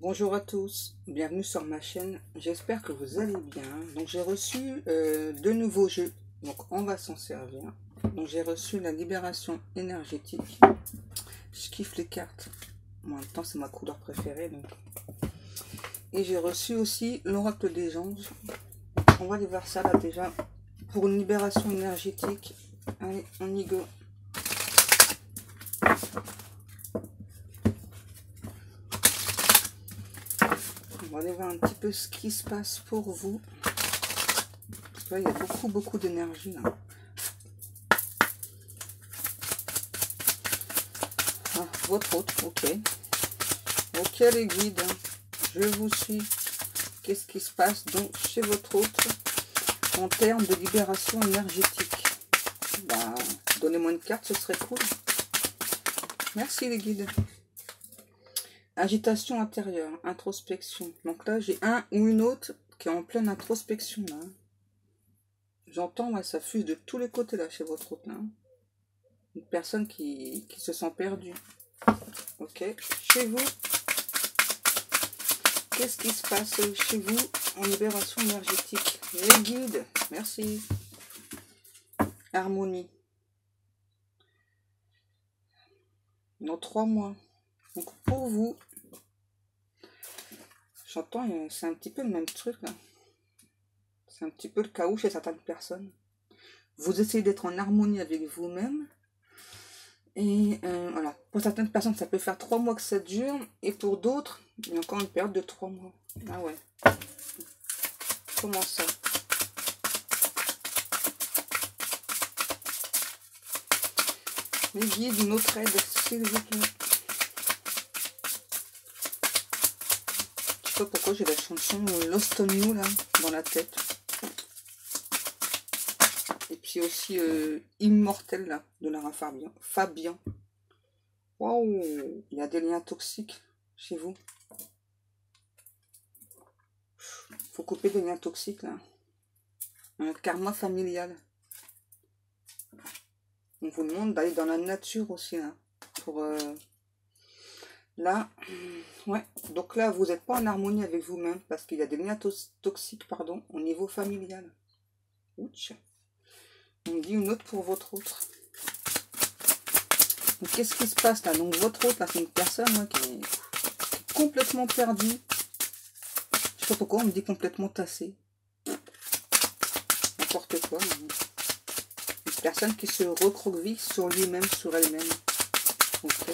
Bonjour à tous, bienvenue sur ma chaîne, j'espère que vous allez bien. Donc j'ai reçu deux nouveaux jeux, donc on va s'en servir. Donc j'ai reçu la libération énergétique, je kiffe les cartes, en même temps c'est ma couleur préférée. Donc. Et j'ai reçu aussi l'oracle des anges, on va aller voir ça là déjà, pour une libération énergétique. Allez, on y go. On va aller voir un petit peu ce qui se passe pour vous. Parce que là, il y a beaucoup d'énergie. Ah, votre autre, ok. Ok les guides, je vous suis. Qu'est-ce qui se passe donc chez votre autre en termes de libération énergétique? Bah, donnez-moi une carte, ce serait cool. Merci les guides. Agitation intérieure, introspection. Donc là, j'ai un ou une autre qui est en pleine introspection là. J'entends, ouais, ça fuse de tous les côtés là chez votre autre là. Une personne qui se sent perdue. Ok, chez vous, qu'est-ce qui se passe chez vous en libération énergétique? Les guides, merci. Harmonie. Dans 3 mois. Donc pour vous, j'entends, c'est un petit peu le même truc là. C'est un petit peu le chaos chez certaines personnes. Vous essayez d'être en harmonie avec vous-même. Et voilà, pour certaines personnes, ça peut faire 3 mois que ça dure. Et pour d'autres, il y a encore une période de 3 mois. Ah ouais. Comment ça? Les guides, une autre aide, s'il vous plaît. Je sais pas pourquoi j'ai la chanson Lost on You là, dans la tête. Et puis aussi Immortel là, de Lara Fabian. Waouh, il y a des liens toxiques chez vous. Faut couper des liens toxiques là. Un karma familial. On vous demande d'aller dans la nature aussi là. Pour là, ouais. Donc là, vous n'êtes pas en harmonie avec vous-même parce qu'il y a des liens toxiques, pardon, au niveau familial. Ouch. On me dit une autre pour votre autre. Donc qu'est-ce qui se passe là? Donc votre autre, là, c'est une personne hein, qui est complètement perdue. Je sais pas pourquoi on me dit complètement tassée. N'importe quoi. Une personne qui se recroqueville sur lui-même, sur elle-même. Ok.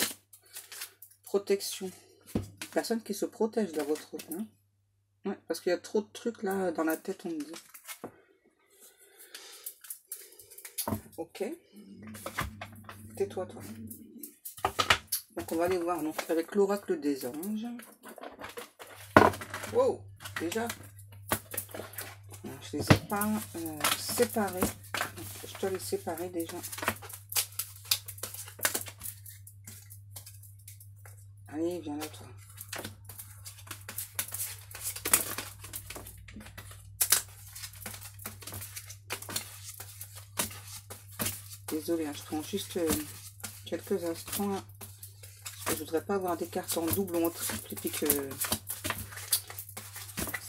Protection. Une personne qui se protège de votre autre. Hein. Ouais, parce qu'il y a trop de trucs là dans la tête, on me dit. Ok. Tais-toi, toi. Donc on va aller voir donc, avec l'oracle des anges. Wow, déjà. Je les ai pas séparés. Donc, je dois les séparer déjà. Allez, viens là, toi. Désolée, hein, je prends juste quelques instants. Là, parce que je voudrais pas avoir des cartes en double ou en triple et puis que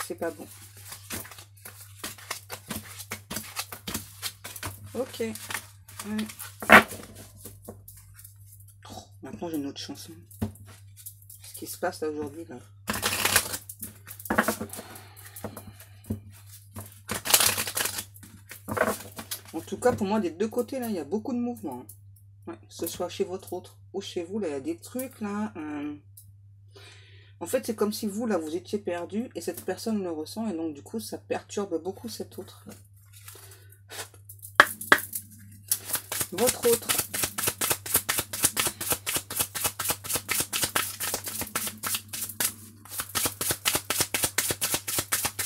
c'est pas bon. Ok. Ouais. Oh, maintenant j'ai une autre chanson. Ce qui se passe là aujourd'hui là. En tout cas pour moi des deux côtés là il y a beaucoup de mouvements. Hein. Ouais, que ce soit chez votre autre ou chez vous là il y a des trucs là. En fait c'est comme si vous là vous étiez perdu et cette personne le ressent et donc du coup ça perturbe beaucoup cet autre. Votre autre.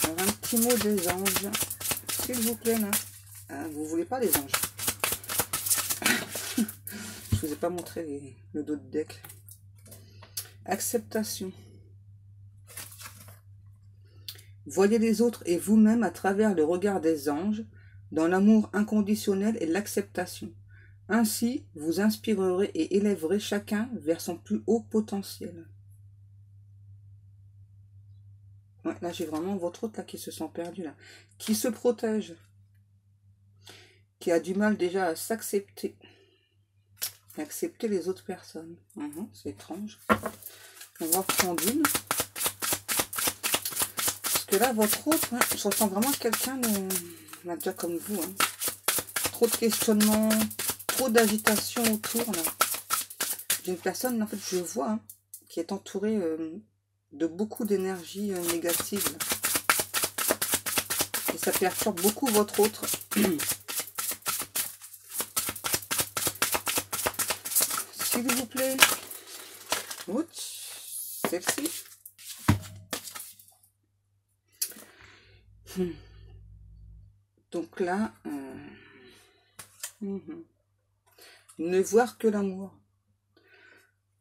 Alors, un petit mot des anges, s'il vous plaît là. Vous voulez pas les anges? Je vous ai pas montré le dos de deck. Acceptation. Voyez les autres et vous-même à travers le regard des anges, dans l'amour inconditionnel et l'acceptation. Ainsi, vous inspirerez et élèverez chacun vers son plus haut potentiel. Ouais, là, j'ai vraiment votre autre là qui se sent perdu là. Qui se protège. Qui a du mal déjà à s'accepter. Accepter les autres personnes. C'est étrange. On va prendre une. Parce que là, votre autre, hein, je ressens vraiment quelqu'un déjà comme vous. Hein. Trop de questionnements, trop d'agitation autour. D'une personne, en fait, je vois, hein, qui est entourée de beaucoup d'énergie négative. Là. Et ça perturbe beaucoup votre autre. S'il vous plaît. Ouch, celle-ci. Donc là, ne voir que l'amour.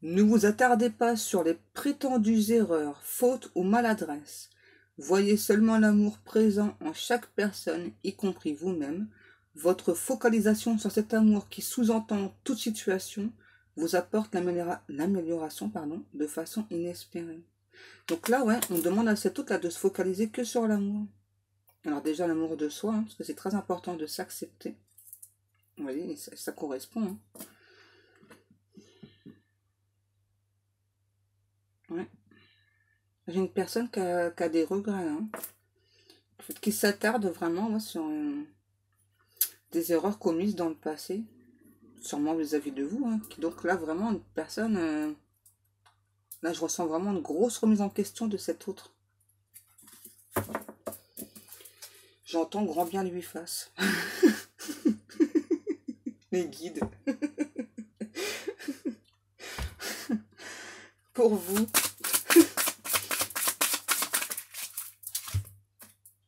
Ne vous attardez pas sur les prétendues erreurs, fautes ou maladresses. Voyez seulement l'amour présent en chaque personne, y compris vous-même. Votre focalisation sur cet amour qui sous-entend toute situation vous apporte l'amélioration de façon inespérée. Donc là, ouais, on demande à cet autre là de se focaliser que sur l'amour. Alors déjà, l'amour de soi, hein, parce que c'est très important de s'accepter. Vous voyez, ça correspond. Hein. Ouais. J'ai une personne qui a des regrets. Hein. En fait, qui s'attarde vraiment sur des erreurs commises dans le passé. Sûrement vis-à-vis de vous. Hein. Donc là, vraiment, une personne... là, je ressens vraiment une grosse remise en question de cet autre. J'entends grand bien lui fasse. Les guides. Pour vous.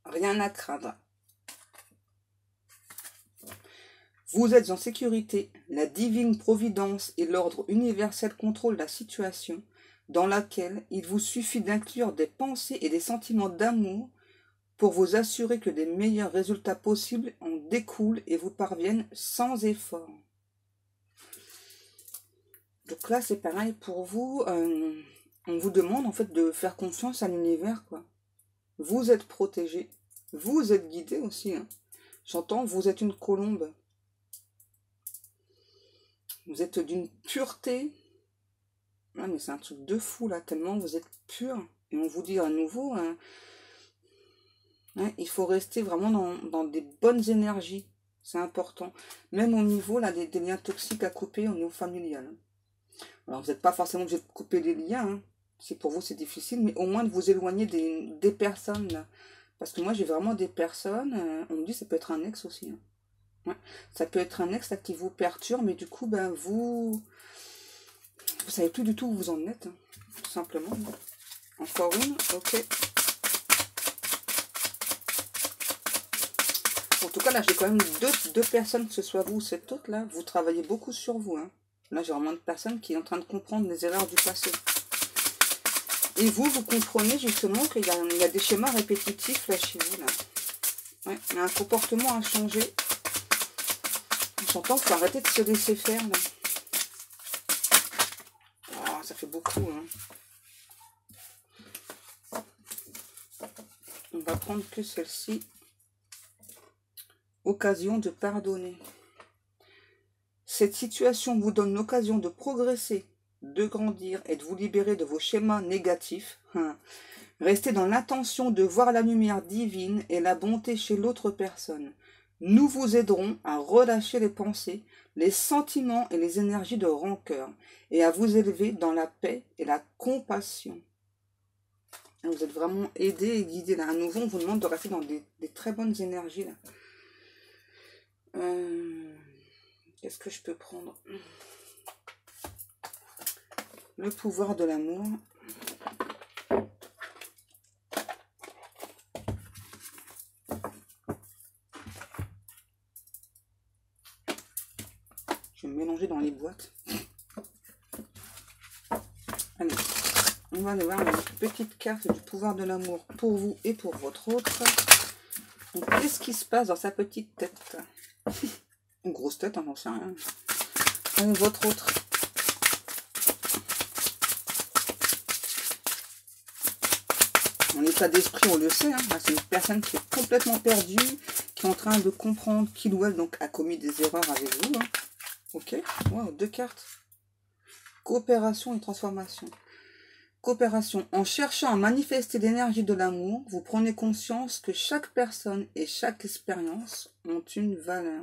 Rien à craindre. Vous êtes en sécurité. La divine providence et l'ordre universel contrôlent la situation dans laquelle il vous suffit d'inclure des pensées et des sentiments d'amour pour vous assurer que les meilleurs résultats possibles en découlent et vous parviennent sans effort. Donc là, c'est pareil pour vous. On vous demande en fait de faire confiance à l'univers, quoi. Vous êtes protégé. Vous êtes guidé aussi. Hein. J'entends, vous êtes une colombe. Vous êtes d'une pureté. Ah, mais c'est un truc de fou, là, tellement vous êtes pur. Et on vous dit à nouveau, hein, il faut rester vraiment dans des bonnes énergies. C'est important. Même au niveau là, des liens toxiques à couper au niveau familial. Alors, vous n'êtes pas forcément obligé de couper des liens. Hein. Si pour vous, c'est difficile. Mais au moins de vous éloigner des personnes, là. Parce que moi, j'ai vraiment des personnes... on me dit ça peut être un ex aussi. Hein. Ouais. Ça peut être un ex là, qui vous perturbe. Mais du coup, ben, vous savez plus du tout où vous en êtes. Hein, tout simplement. Encore une. Ok. En tout cas, là, j'ai quand même deux personnes, que ce soit vous ou cette autre, là, vous travaillez beaucoup sur vous. Hein. Là, j'ai vraiment une personne qui est en train de comprendre les erreurs du passé. Et vous comprenez justement qu'il y a des schémas répétitifs, là, chez vous, là. Ouais, il y a un comportement à changer. J'entends qu'il faut arrêter de se laisser faire, là. Oh, ça fait beaucoup, hein. On va prendre que celle-ci. Occasion de pardonner. Cette situation vous donne l'occasion de progresser, de grandir et de vous libérer de vos schémas négatifs. Restez dans l'intention de voir la lumière divine et la bonté chez l'autre personne. Nous vous aiderons à relâcher les pensées, les sentiments et les énergies de rancœur et à vous élever dans la paix et la compassion. Vous êtes vraiment aidés et guidés. Là, à nouveau, on vous demande de rester dans des très bonnes énergies. Là. Qu'est-ce que je peux prendre? Le pouvoir de l'amour. Je vais me mélanger dans les boîtes. Allez, on va aller voir une petite carte du pouvoir de l'amour pour vous et pour votre autre. Donc, qu'est-ce qui se passe dans sa petite tête? Une grosse tête, hein, j'en sais rien. Allez, votre autre. Mon état d'esprit, on le sait, hein. C'est une personne qui est complètement perdue, qui est en train de comprendre qu'il ou elle donc, a commis des erreurs avec vous. Hein. Ok, wow, 2 cartes. Coopération et transformation. Coopération. En cherchant à manifester l'énergie de l'amour, vous prenez conscience que chaque personne et chaque expérience ont une valeur.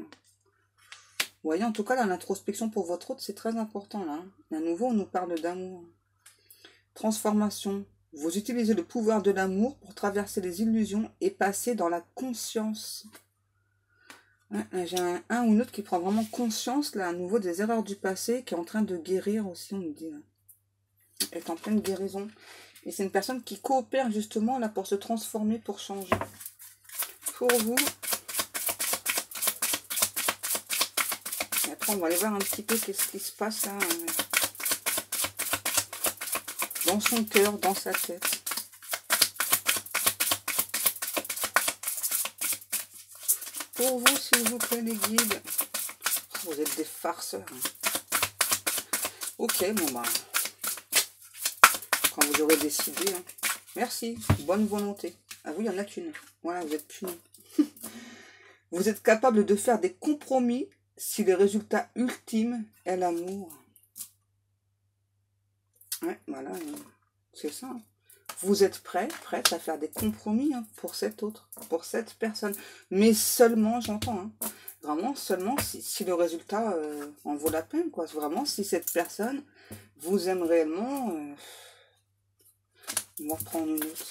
Vous voyez, en tout cas, là, l'introspection pour votre autre, c'est très important, là. Et à nouveau, on nous parle d'amour. Transformation. Vous utilisez le pouvoir de l'amour pour traverser les illusions et passer dans la conscience. J'ai un ou une autre qui prend vraiment conscience, là, à nouveau, des erreurs du passé, qui est en train de guérir aussi, on nous dit, là. Elle est en pleine guérison. Et c'est une personne qui coopère, justement, là, pour se transformer, pour changer. Pour vous. Et après, on va aller voir un petit peu qu'est-ce qui se passe, là. Dans son cœur, dans sa tête. Pour vous, s'il vous plaît, les guides. Vous êtes des farceurs. Ok, bon bah. Quand vous aurez décidé. Hein. Merci, bonne volonté. Ah oui, il n'y en a qu'une. Voilà, vous êtes punis. Vous êtes capable de faire des compromis si le résultat ultime est l'amour. Ouais, voilà, c'est ça. Vous êtes prête à faire des compromis hein, pour cet autre, pour cette personne. Mais seulement, j'entends, hein, vraiment seulement si le résultat en vaut la peine, quoi. Vraiment, si cette personne vous aime réellement, on va reprendre une autre.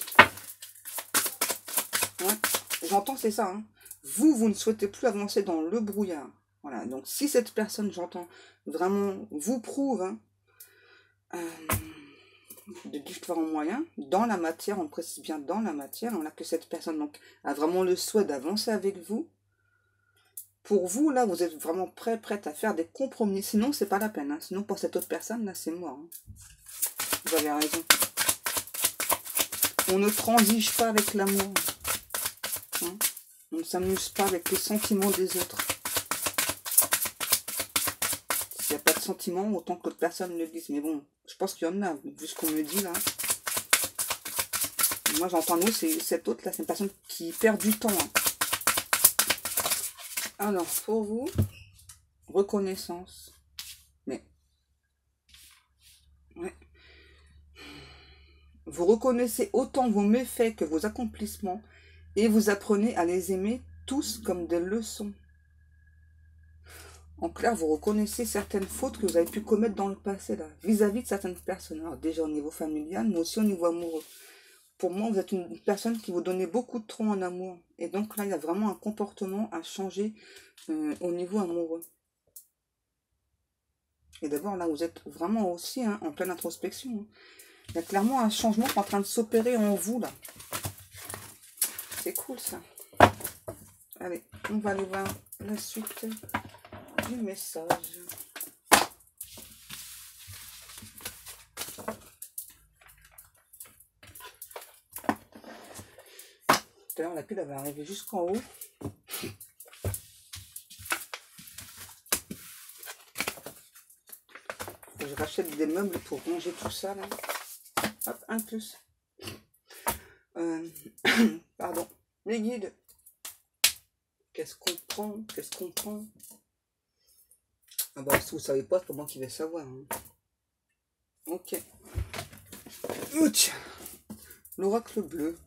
Ouais, j'entends, c'est ça. Hein. Vous ne souhaitez plus avancer dans le brouillard. Voilà, donc si cette personne, j'entends, vraiment vous prouve... Hein, de différents moyens, dans la matière, on précise bien dans la matière, on a que cette personne donc, a vraiment le souhait d'avancer avec vous. Pour vous, là, vous êtes vraiment prête à faire des compromis, sinon, c'est pas la peine. Hein. Sinon, pour cette autre personne, là, c'est mort. Hein. Vous avez raison. On ne transige pas avec l'amour. Hein. On ne s'amuse pas avec les sentiments des autres. S'il n'y a pas de sentiments, autant que l'autre personne le dise. Mais bon, je pense qu'il y en a, vu ce qu'on me dit là. Moi j'entends nous, c'est cette autre là, c'est une personne qui perd du temps. Hein. Alors, pour vous, reconnaissance. Mais, ouais. Vous reconnaissez autant vos méfaits que vos accomplissements et vous apprenez à les aimer tous comme des leçons. En clair, vous reconnaissez certaines fautes que vous avez pu commettre dans le passé, là, vis-à-vis de certaines personnes. Alors, déjà au niveau familial, mais aussi au niveau amoureux. Pour moi, vous êtes une personne qui vous donnait beaucoup de trop en amour. Et donc là, il y a vraiment un comportement à changer au niveau amoureux. Et d'abord, là, vous êtes vraiment aussi hein, en pleine introspection. Hein. Il y a clairement un changement qui est en train de s'opérer en vous, là. C'est cool, ça. Allez, on va aller voir la suite du message. D'ailleurs, la pile, elle va arriver jusqu'en haut. Je rachète des meubles pour ranger tout ça, là. Hop, un de plus. Pardon. Les guides. Qu'est-ce qu'on prend? Qu'est-ce qu'on prend? Ah bah, si vous ne savez pas, c'est pas moi qui vais savoir. Hein. Ok. Ouch. L'oracle bleu.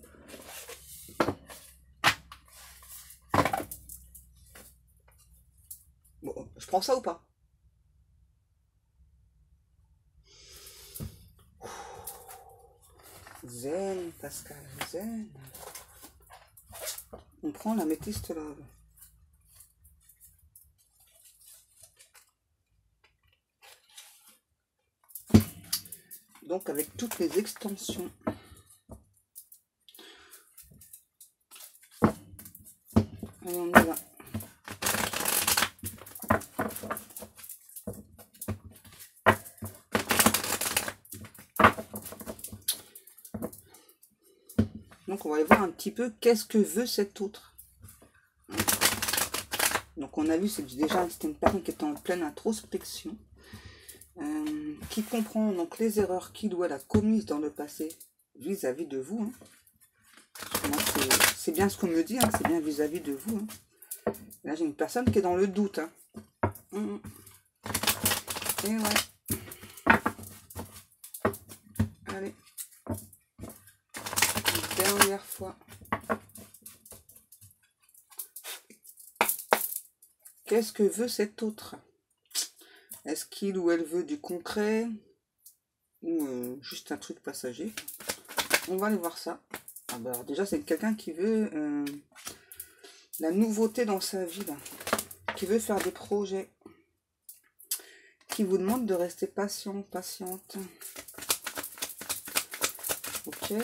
Bon, je prends ça ou pas? Zen, Pascal, zen. On prend la métiste lave. Donc avec toutes les extensions. Allez, on y va. Donc on va aller voir un petit peu qu'est-ce que veut cet autre. Donc on a vu, c'est déjà c'était une personne qui était en pleine introspection, qui comprend donc les erreurs qu'il ou elle a commises dans le passé vis-à-vis de vous. Hein. Moi, c'est bien ce qu'on me dit, hein, c'est bien vis-à-vis de vous. Hein. Là, j'ai une personne qui est dans le doute. Hein. Et ouais. Allez. Une dernière fois. Qu'est-ce que veut cet autre? Est-ce qu'il ou elle veut du concret? Ou juste un truc passager? On va aller voir ça. Ah bah alors déjà, c'est quelqu'un qui veut la nouveauté dans sa vie, là. Qui veut faire des projets. Qui vous demande de rester patient, patiente. Ok.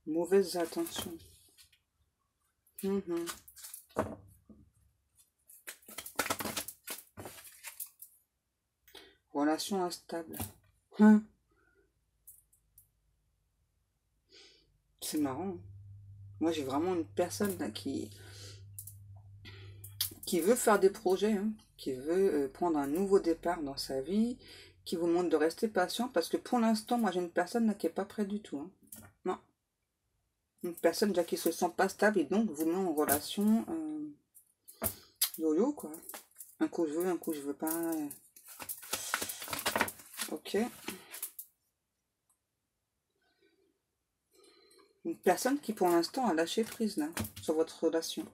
Mauvaise attention. Relation instable. C'est marrant. Moi, j'ai vraiment une personne là, qui veut faire des projets, hein, qui veut prendre un nouveau départ dans sa vie, qui vous demande de rester patient, parce que pour l'instant, moi, j'ai une personne là, qui n'est pas prête du tout. Hein. Non. Une personne déjà qui se sent pas stable et donc vous met en relation yo-yo, quoi. Un coup je veux, un coup je veux pas. Ok. Une personne qui pour l'instant a lâché prise là, sur votre relation.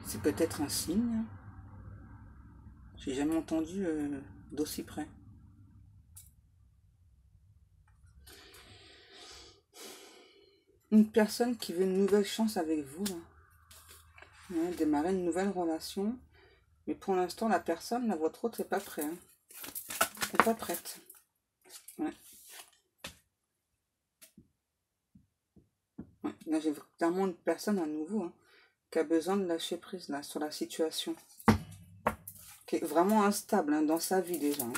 C'est peut-être un signe. J'ai jamais entendu d'aussi près. Une personne qui veut une nouvelle chance avec vous, là. Ouais, démarrer une nouvelle relation. Mais pour l'instant, la personne, la votre autre, n'est pas prête. Hein. Elle n'est pas prête. Ouais. Ouais. Là, j'ai clairement une personne à nouveau hein, qui a besoin de lâcher prise là, sur la situation. Qui est vraiment instable hein, dans sa vie déjà. Hein.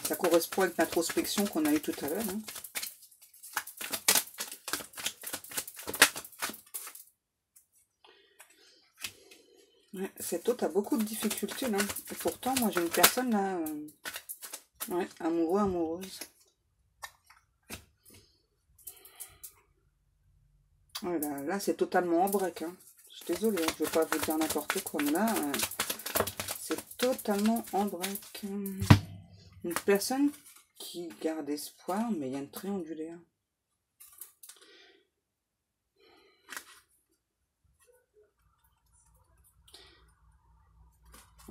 Ça correspond avec l'introspection qu'on a eue tout à l'heure. Hein. Ouais, cet autre a beaucoup de difficultés là. Et pourtant, moi j'ai une personne là, ouais, amoureux, amoureuse. Ouais, là c'est totalement en break. Hein. Je suis désolée, hein, je ne veux pas vous dire n'importe quoi, mais là, c'est totalement en break. Une personne qui garde espoir, mais il y a une triangulaire.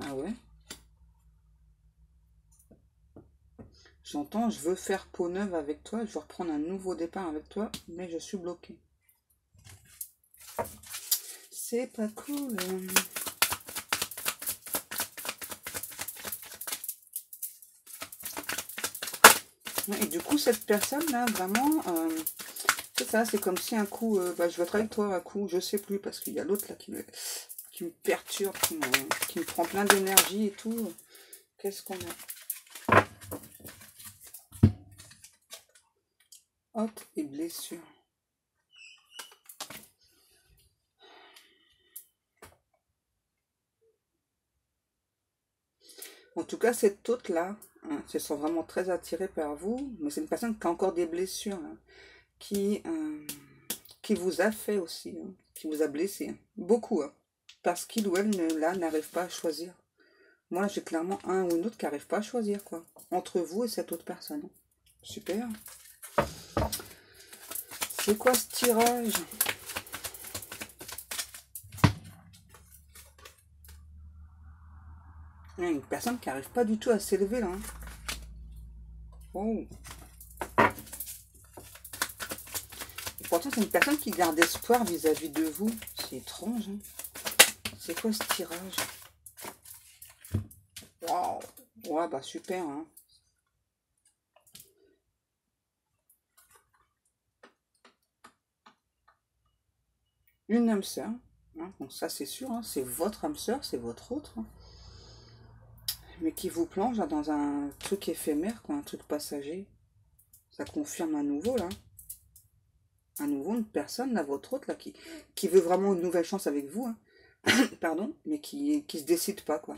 Ah ouais? J'entends, je veux faire peau neuve avec toi, je veux reprendre un nouveau départ avec toi, mais je suis bloquée. C'est pas cool. Et du coup, cette personne-là, vraiment, c'est ça, c'est comme si un coup, je veux être avec toi, un coup, je sais plus, parce qu'il y a l'autre là qui me perturbe, qui me prend plein d'énergie et tout. Qu'est-ce qu'on a? Hop, et blessure. En tout cas, cette autre-là, hein, se sent vraiment très attirée par vous, mais c'est une personne qui a encore des blessures, hein, qui vous a fait aussi, hein, qui vous a blessé, hein, beaucoup, hein, parce qu'il ou elle, là, n'arrive pas à choisir. Moi, j'ai clairement un ou une autre qui n'arrive pas à choisir, quoi, entre vous et cette autre personne. Super. C'est quoi ce tirage? Il y a une personne qui n'arrive pas du tout à s'élever, là. Hein. Oh. Et pourtant, c'est une personne qui garde espoir vis-à-vis de vous. C'est étrange, hein. C'est quoi ce tirage? Waouh! Ouais, bah super, hein. Une âme sœur. Hein, donc ça, c'est sûr, hein, c'est votre âme sœur, c'est votre autre. Hein. mais qui vous plonge là, dans un truc éphémère, quoi, un truc passager. Ça confirme à nouveau, là. À nouveau, une personne, là, votre autre, là, qui veut vraiment une nouvelle chance avec vous, hein. Pardon, mais qui se décide pas, quoi.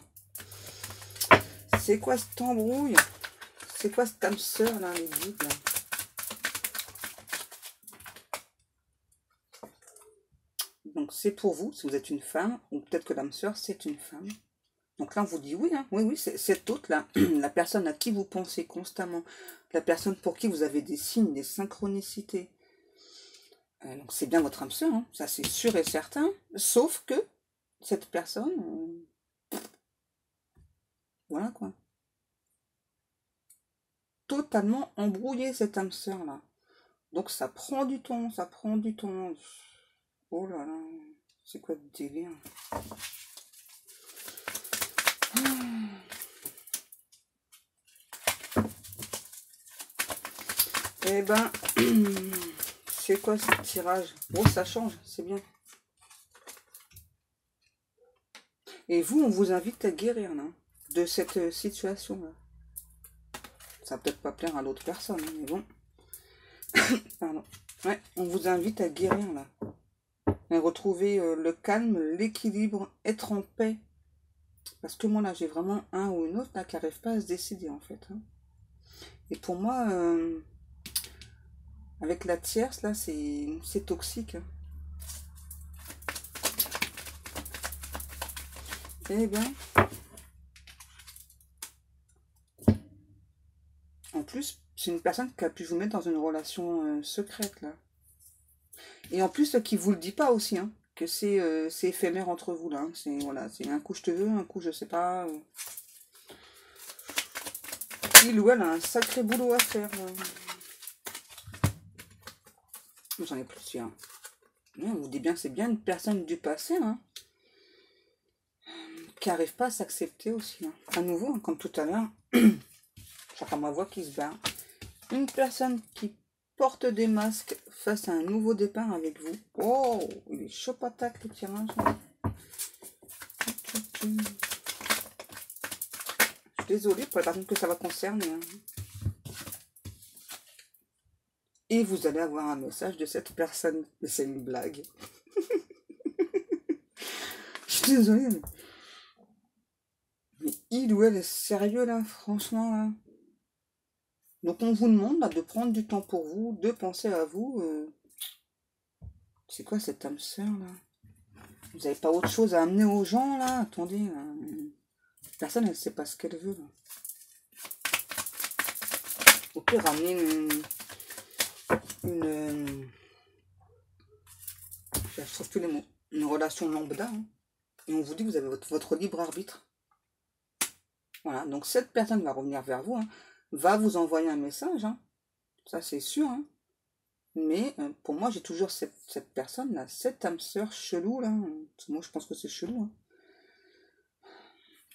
C'est quoi cette embrouille? C'est quoi cette âme sœur, là, les guides, là? Donc, c'est pour vous, si vous êtes une femme, ou peut-être que l'âme sœur, c'est une femme. Donc là, on vous dit oui, hein, oui, c'est cette autre-là, la personne à qui vous pensez constamment, la personne pour qui vous avez des signes, des synchronicités. Donc c'est bien votre âme sœur, hein, ça c'est sûr et certain, sauf que cette personne, voilà quoi, totalement embrouillée cette âme sœur-là. Donc ça prend du temps, ça prend du temps. Oh là là, c'est quoi le délire? Eh ben, c'est quoi ce tirage? Oh, ça change, c'est bien. Et vous, on vous invite à guérir là, de cette situation-là. Ça va peut-être pas plaire à l'autre personne, hein, mais bon. Pardon. Ouais, on vous invite à guérir là. Et retrouver le calme, l'équilibre, être en paix. Parce que moi là, j'ai vraiment un ou une autre là qui n'arrive pas à se décider en fait. Hein. Et pour moi, avec la tierce là, c'est toxique. Hein. Eh bien, en plus, c'est une personne qui a pu vous mettre dans une relation secrète là. Et en plus, qui vous le dit pas aussi, hein, que c'est éphémère entre vous là. Hein. C'est voilà, c'est un coup je te veux, un coup je sais pas. Il ou elle a un sacré boulot à faire. J'en ai plusieurs. Ouais, on vous dit bien que c'est bien une personne du passé, hein, qui n'arrive pas à s'accepter aussi. Hein. À nouveau, hein, comme tout à l'heure, j'entends ma voix qui se barre. Une personne qui porte des masques face à un nouveau départ avec vous. Oh, il est chaud patate le tirage. Je suis désolée pour la personne que ça va concerner. Hein. Et vous allez avoir un message de cette personne. Mais c'est une blague. Je suis désolée. Mais il ou elle est sérieux là, franchement là. Donc on vous demande là, de prendre du temps pour vous, de penser à vous. C'est quoi cette âme sœur là? Vous n'avez pas autre chose à amener aux gens là? Attendez. Personne elle sait pas ce qu'elle veut. Là. Au pire ramener je trouve tous les mots. Une relation lambda. Hein. Et on vous dit que vous avez votre libre arbitre. Voilà, donc cette personne va revenir vers vous, hein, va vous envoyer un message, hein, ça c'est sûr, hein, mais pour moi j'ai toujours cette personne-là, cette âme sœur chelou, là, moi je pense que c'est chelou, hein,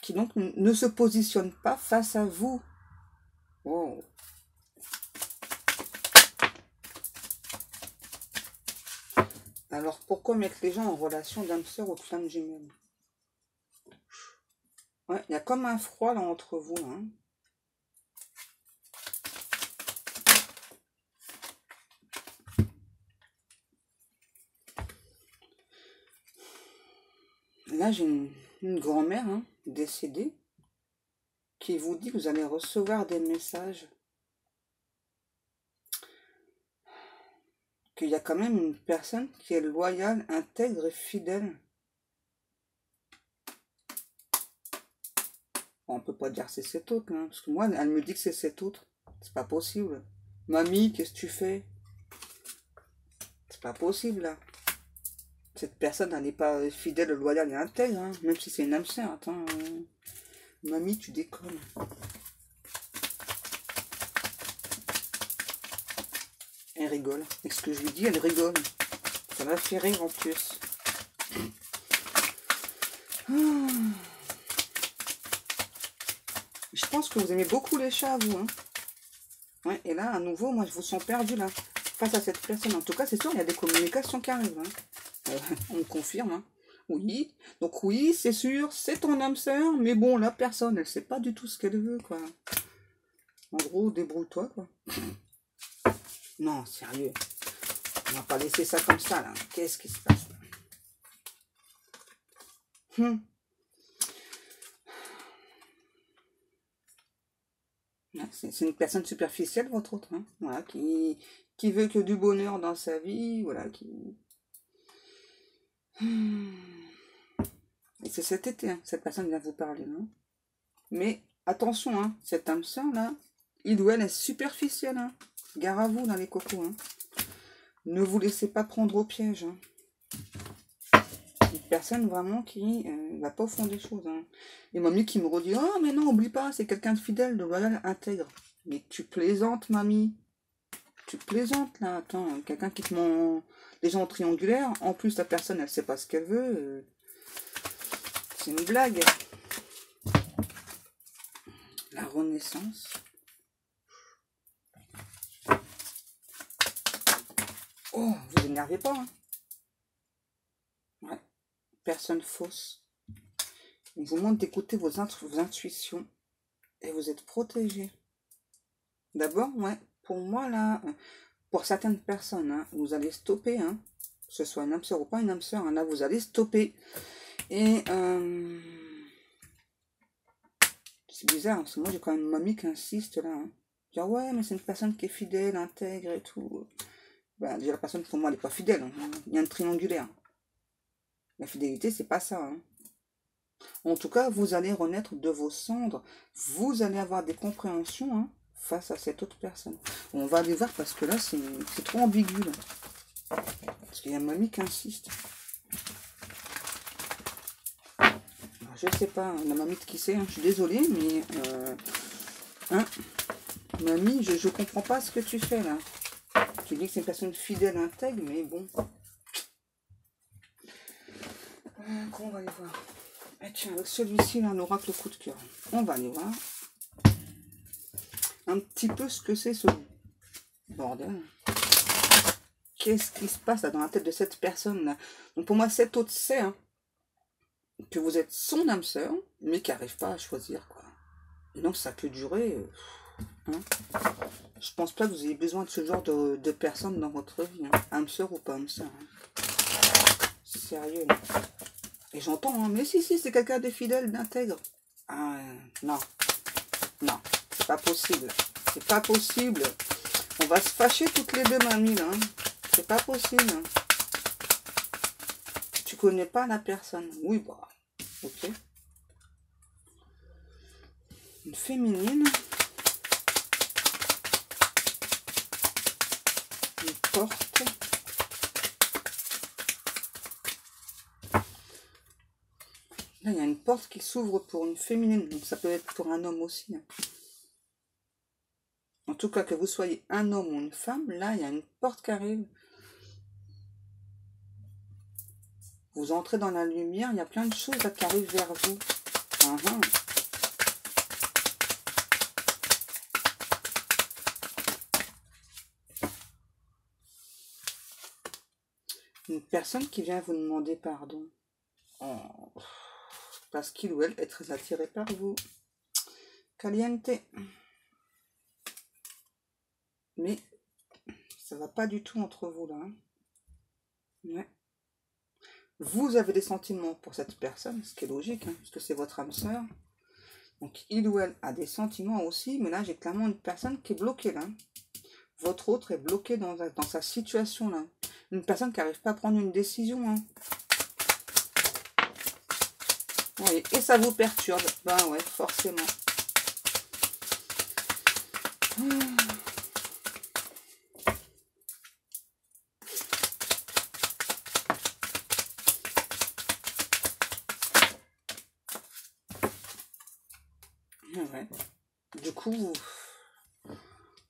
qui donc ne se positionne pas face à vous. Oh. Alors pourquoi mettre les gens en relation d'âme sœur ou de flamme jumelle? Ouais, il y a comme un froid là entre vous, hein. Là, j'ai une grand-mère hein, décédée qui vous dit que vous allez recevoir des messages. Qu'il y a quand même une personne qui est loyale, intègre et fidèle. Bon, on peut pas dire c'est cet autre, hein, parce que moi, elle me dit que c'est cet autre. C'est pas possible. Mamie, qu'est-ce que tu fais? C'est pas possible, là. Cette personne, elle n'est pas fidèle, loyale et intègre, hein, même si c'est une âme sœur. Attends, mamie, tu déconnes. Elle rigole. Et ce que je lui dis, elle rigole. Ça m'a fait rire en plus. Je pense que vous aimez beaucoup les chats, vous. Hein. Ouais, et là, à nouveau, moi, je vous sens perdu, là. Face à cette personne. En tout cas, c'est sûr, il y a des communications qui arrivent. Hein. On me confirme. Hein. Oui. Donc oui, c'est sûr, c'est ton âme sœur, mais bon, la personne, elle sait pas du tout ce qu'elle veut, quoi. En gros, débrouille-toi, quoi. Non, sérieux. On va pas laisser ça comme ça, là. Qu'est-ce qui se passe, là? C'est une personne superficielle, votre autre, hein. Voilà, qui veut que du bonheur dans sa vie, voilà, qui... Et c'est cet été, hein, cette personne vient vous parler, non? Mais attention, hein, cette âme sœur, là, il ou elle est superficielle, hein. Gare à vous dans les cocos, hein. Ne vous laissez pas prendre au piège, hein. Une personne vraiment qui va pas au fond des choses, hein. Et mamie qui me redit, oh mais non, oublie pas, c'est quelqu'un de fidèle, de loyal, intègre. Mais tu plaisantes, mamie. Tu plaisantes, là. Attends, quelqu'un qui te ment les gens triangulaires. En plus, la personne, elle sait pas ce qu'elle veut. C'est une blague. La renaissance. Oh, vous énervez pas, hein. Ouais. Personne fausse. On vous demande d'écouter vos intuitions. Et vous êtes protégé. D'abord, ouais, pour moi, là, pour certaines personnes, hein, vous allez stopper, hein, que ce soit une âme sœur ou pas une âme sœur, hein, là, vous allez stopper. Et c'est bizarre, parce que moi, j'ai quand même mamie qui insiste, là. Hein. Dire, ouais, mais c'est une personne qui est fidèle, intègre et tout. Ben, déjà, la personne, pour moi, elle n'est pas fidèle. Hein. Il y a un triangulaire. La fidélité, c'est pas ça. Hein. En tout cas, vous allez renaître de vos cendres. Vous allez avoir des compréhensions, hein, face à cette autre personne. On va aller voir parce que là, c'est trop ambigu. Là. Parce qu'il y a mamie qui insiste. Alors, je sais pas, la mamie de qui c'est, hein, je suis désolée, mais... hein, mamie, je comprends pas ce que tu fais là. Tu dis que c'est une personne fidèle, intègre, mais bon. Qu'on va aller voir. Et tiens, avec celui-ci, là, l'oracle coup de cœur. On va aller voir un petit peu ce que c'est ce bordel. Qu'est-ce qui se passe là dans la tête de cette personne-là? Donc pour moi, cette autre sait hein, que vous êtes son âme sœur, mais qui n'arrive pas à choisir, quoi. Et donc ça peut durer... hein. Je pense pas que vous ayez besoin de ce genre de personnes dans votre vie. Hein. Âme sœur ou pas âme sœur. Hein. Sérieux. Là. Et j'entends, hein, mais si, c'est quelqu'un de fidèle, d'intègre. Ah, non. Non, c'est pas possible. C'est pas possible. On va se fâcher toutes les deux, mamie, là. Hein. C'est pas possible. Hein. Tu connais pas la personne. Oui, bah, ok. Une féminine. Une porte. Là, il y a une porte qui s'ouvre pour une féminine. Donc, ça peut être pour un homme aussi. Hein. En tout cas, que vous soyez un homme ou une femme, là, il y a une porte qui arrive. Vous entrez dans la lumière, il y a plein de choses là, qui arrivent vers vous. Une personne qui vient vous demander pardon. Oh. Parce qu'il ou elle est très attiré par vous. Caliente. Mais ça va pas du tout entre vous là. Hein. Ouais. Vous avez des sentiments pour cette personne, ce qui est logique, hein, puisque c'est votre âme sœur. Donc il ou elle a des sentiments aussi, mais là j'ai clairement une personne qui est bloquée là. Votre autre est bloqué dans sa situation là. Une personne qui n'arrive pas à prendre une décision. Hein. Oui, et ça vous perturbe. Ben ouais, forcément. Ouais. Du coup,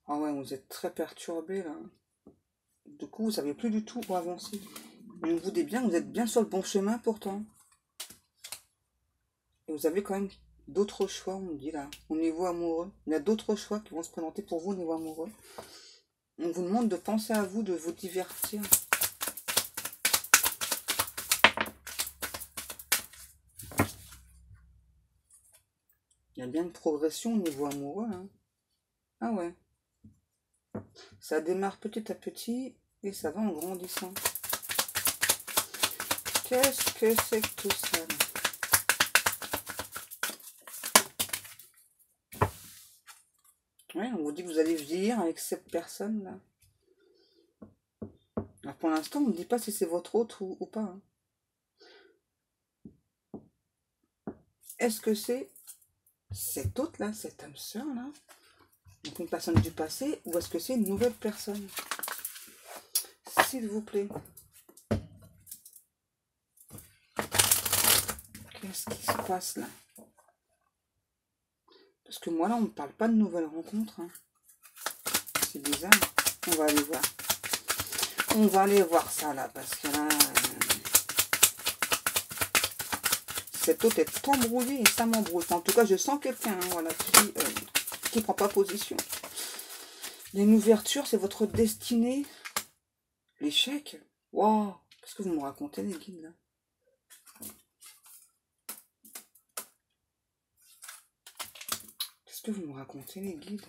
ah ouais, vous êtes très perturbé là. Du coup, vous savez plus du tout où avancer. On vous dit bien, vous êtes bien sur le bon chemin pourtant. Et vous avez quand même d'autres choix, on dit là, au niveau amoureux. Il y a d'autres choix qui vont se présenter pour vous au niveau amoureux. On vous demande de penser à vous, de vous divertir. Il y a bien une progression au niveau amoureux. Hein. Ah ouais. Ça démarre petit à petit et ça va en grandissant. Qu'est-ce que c'est que tout ça là? Ouais, on vous dit que vous allez vieillir avec cette personne-là. Alors pour l'instant, on ne dit pas si c'est votre autre ou pas. Hein. Est-ce que c'est cette autre-là, cette âme sœur-là, donc une personne du passé, ou est-ce que c'est une nouvelle personne? S'il vous plaît. Qu'est-ce qui se passe là? Parce que moi là, on ne parle pas de nouvelles rencontres. Hein. C'est bizarre. On va aller voir. On va aller voir ça là, parce que là... cette autre est embrouillée et ça m'embrouille. Enfin, en tout cas, je sens quelqu'un hein, voilà, qui prend pas position. Il y a une ouverture, c'est votre destinée. L'échec. Waouh! Qu'est-ce que vous me racontez, les guides, là? Qu'est-ce que vous me racontez, les guides?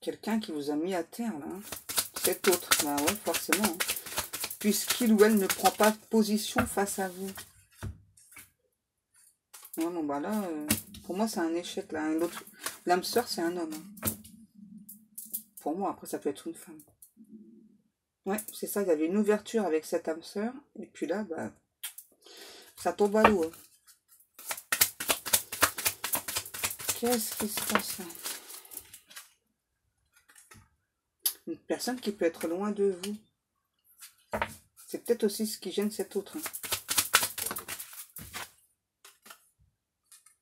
Quelqu'un qui vous a mis à terre, là. Hein. Cet autre. Bah ouais, forcément. Hein. Puisqu'il ou elle ne prend pas de position face à vous. Non, non, bah là, pour moi, c'est un échec, là. L'âme sœur, c'est un homme. Hein. Pour moi, après, ça peut être une femme. Ouais, c'est ça, il y avait une ouverture avec cette âme sœur. Et puis là, bah, ça tombe à l'eau. Hein. Qu'est-ce qui se passe là? Une personne qui peut être loin de vous. C'est peut-être aussi ce qui gêne cet autre. Hein.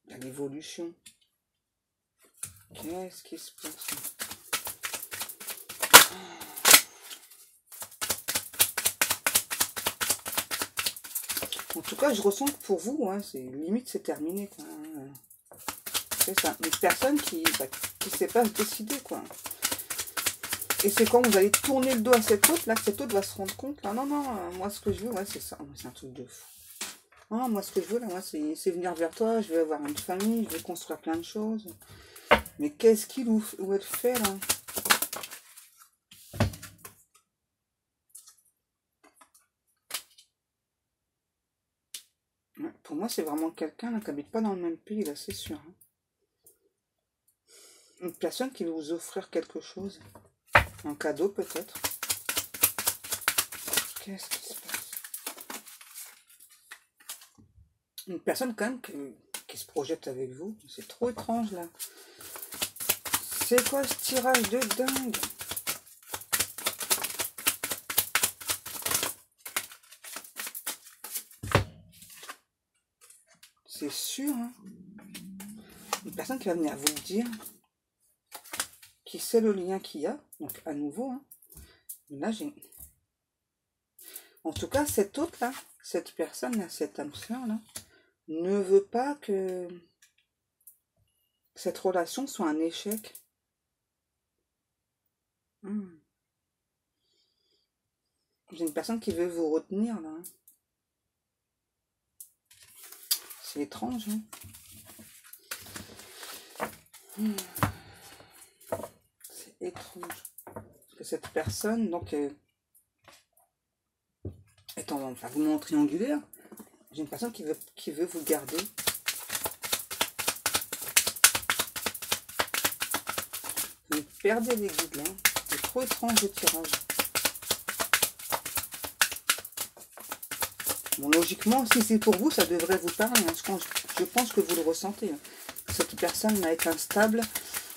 Il y a l'évolution. Qu'est-ce qui se passe là? En tout cas, je ressens que pour vous, hein, c'est limite c'est terminé. Quoi. C'est ça. Une personne qui ne sait pas se décider, quoi. Et c'est quand vous allez tourner le dos à cette autre, là, que cette autre va se rendre compte, là, non, non, moi, ce que je veux, ouais, c'est ça. C'est un truc de fou. Non, moi, ce que je veux, là, moi, c'est venir vers toi, je vais avoir une famille, je vais construire plein de choses. Mais qu'est-ce qu'il ou elle fait, là? Ouais, pour moi, c'est vraiment quelqu'un, là, qui n'habite pas dans le même pays, là, c'est sûr. Hein. Une personne qui veut vous offrir quelque chose. Un cadeau, peut-être. Qu'est-ce qui se passe? Une personne, quand même, qui se projette avec vous. C'est trop étrange, là. C'est quoi ce tirage de dingue? C'est sûr, hein? Une personne qui va venir vous le dire, qui sait le lien qu'il y a, donc à nouveau, hein. Là, j'ai... En tout cas, cette autre-là, cette personne-là, cette âme sœur-là, ne veut pas que cette relation soit un échec. J'ai une personne qui veut vous retenir, là. Hein. C'est étrange, hein? C'est étrange. Parce que cette personne, donc, étant enfin, mouvement triangulaire, j'ai une personne qui veut vous garder. Vous perdez les guides, là. C'est trop étrange, le tirage. Bon, logiquement, si c'est pour vous, ça devrait vous parler. Hein. Je pense que vous le ressentez. Hein. Cette personne va être instable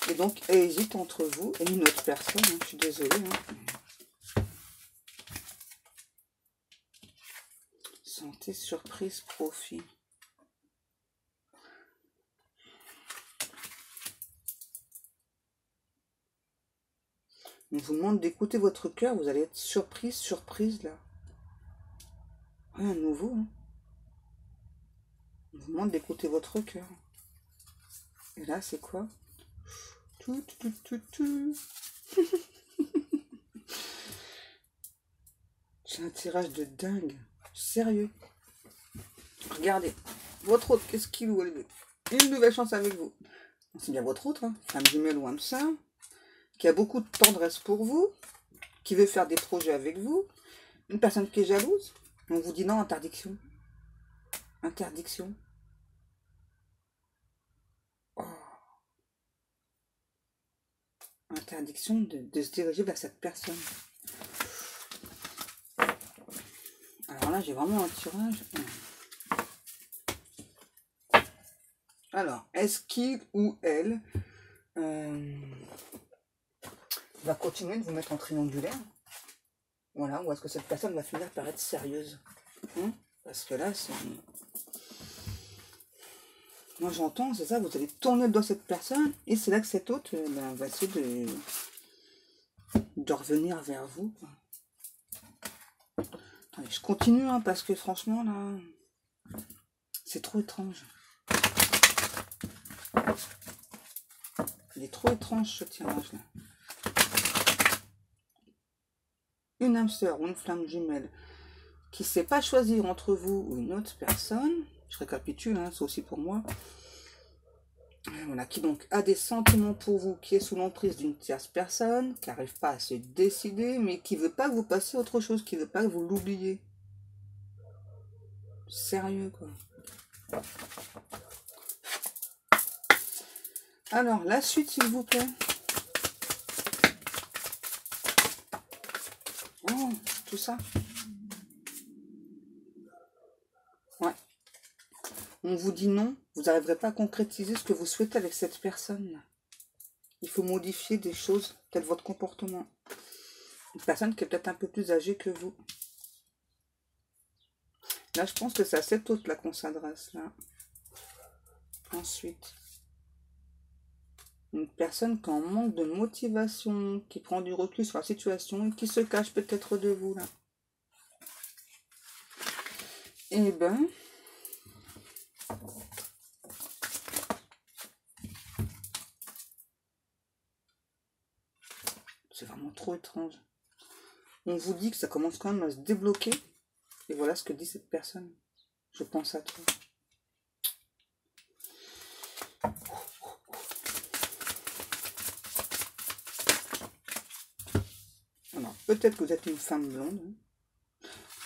et donc elle hésite entre vous et une autre personne. Hein. Je suis désolée. Hein. Santé, surprise, profit. On vous demande d'écouter votre cœur. Vous allez être surprise là. Ouais, à nouveau. Hein. On vous demande d'écouter votre cœur. Et là, c'est quoi? C'est un tirage de dingue. Sérieux. Regardez. Votre autre, qu'est-ce qu'il ou elle veut? Une nouvelle chance avec vous. C'est bien votre autre, hein, femme jumelle ou âme sœur, qui a beaucoup de tendresse pour vous, qui veut faire des projets avec vous. Une personne qui est jalouse. On vous dit non, interdiction. Interdiction. Oh. Interdiction de se diriger vers cette personne. Alors là, j'ai vraiment un tirage. Alors, est-ce qu'il ou elle va continuer de vous mettre en triangulaire? Voilà, ou est-ce que cette personne va finir par être sérieuse? Parce que là, c'est... Moi, j'entends, c'est ça, vous allez tourner le doigt à cette personne, et c'est là que cet autre va essayer de revenir vers vous. Attendez, je continue, hein, parce que franchement, là, c'est trop étrange. Il est trop étrange, ce tirage-là. Une âme sœur ou une flamme jumelle qui ne sait pas choisir entre vous ou une autre personne, je récapitule, hein, c'est aussi pour moi, voilà, qui donc a des sentiments pour vous, qui est sous l'emprise d'une tierce personne, qui n'arrive pas à se décider, mais qui ne veut pas que vous passiez à autre chose, qui ne veut pas que vous l'oubliez. Sérieux, quoi. Alors, la suite, s'il vous plaît. Oh, tout ça. Ouais. On vous dit non, vous n'arriverez pas à concrétiser ce que vous souhaitez avec cette personne-là. Il faut modifier des choses, peut-être votre comportement. Une personne qui est peut-être un peu plus âgée que vous. Là, je pense que c'est à cette autre là qu'on s'adresse, là. Ensuite, une personne qui en manque de motivation, qui prend du recul sur la situation et qui se cache peut-être de vous, là. Eh ben... c'est vraiment trop étrange. On vous dit que ça commence quand même à se débloquer. Et voilà ce que dit cette personne. Je pense à toi. Alors, peut-être que vous êtes une femme blonde.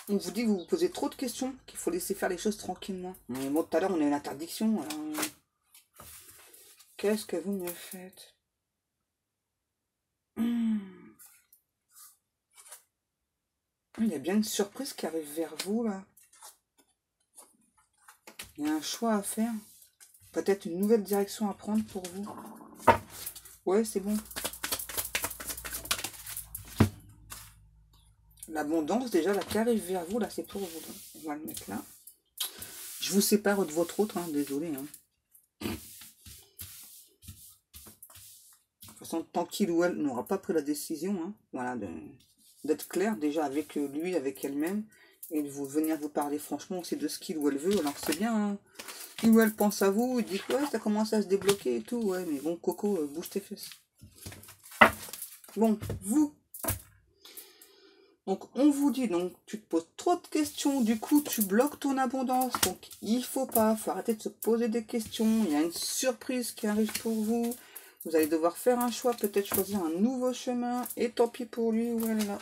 On vous dit que vous vous posez trop de questions, qu'il faut laisser faire les choses tranquillement. Mais bon, tout à l'heure, on a une interdiction. Alors... qu'est-ce que vous me faites? Il y a bien une surprise qui arrive vers vous, là. Il y a un choix à faire. Peut-être une nouvelle direction à prendre pour vous. Ouais, c'est bon. L'abondance, déjà, là, qui arrive vers vous, là, c'est pour vous. On va le mettre là. Je vous sépare de votre autre, hein, désolé. Hein. De toute façon, tant qu'il ou elle n'aura pas pris la décision, hein, voilà, d'être clair, déjà, avec lui, avec elle-même, et de venir vous parler franchement aussi de ce qu'il ou elle veut. Alors, c'est bien, hein. Il ou elle pense à vous, il dit que ouais, ça commence à se débloquer et tout, ouais, mais bon, Coco, bouge tes fesses. Bon, vous... donc, on vous dit, donc, tu te poses trop de questions, du coup, tu bloques ton abondance. Donc, il faut arrêter de se poser des questions. Il y a une surprise qui arrive pour vous. Vous allez devoir faire un choix, peut-être choisir un nouveau chemin. Et tant pis pour lui ou elle, là.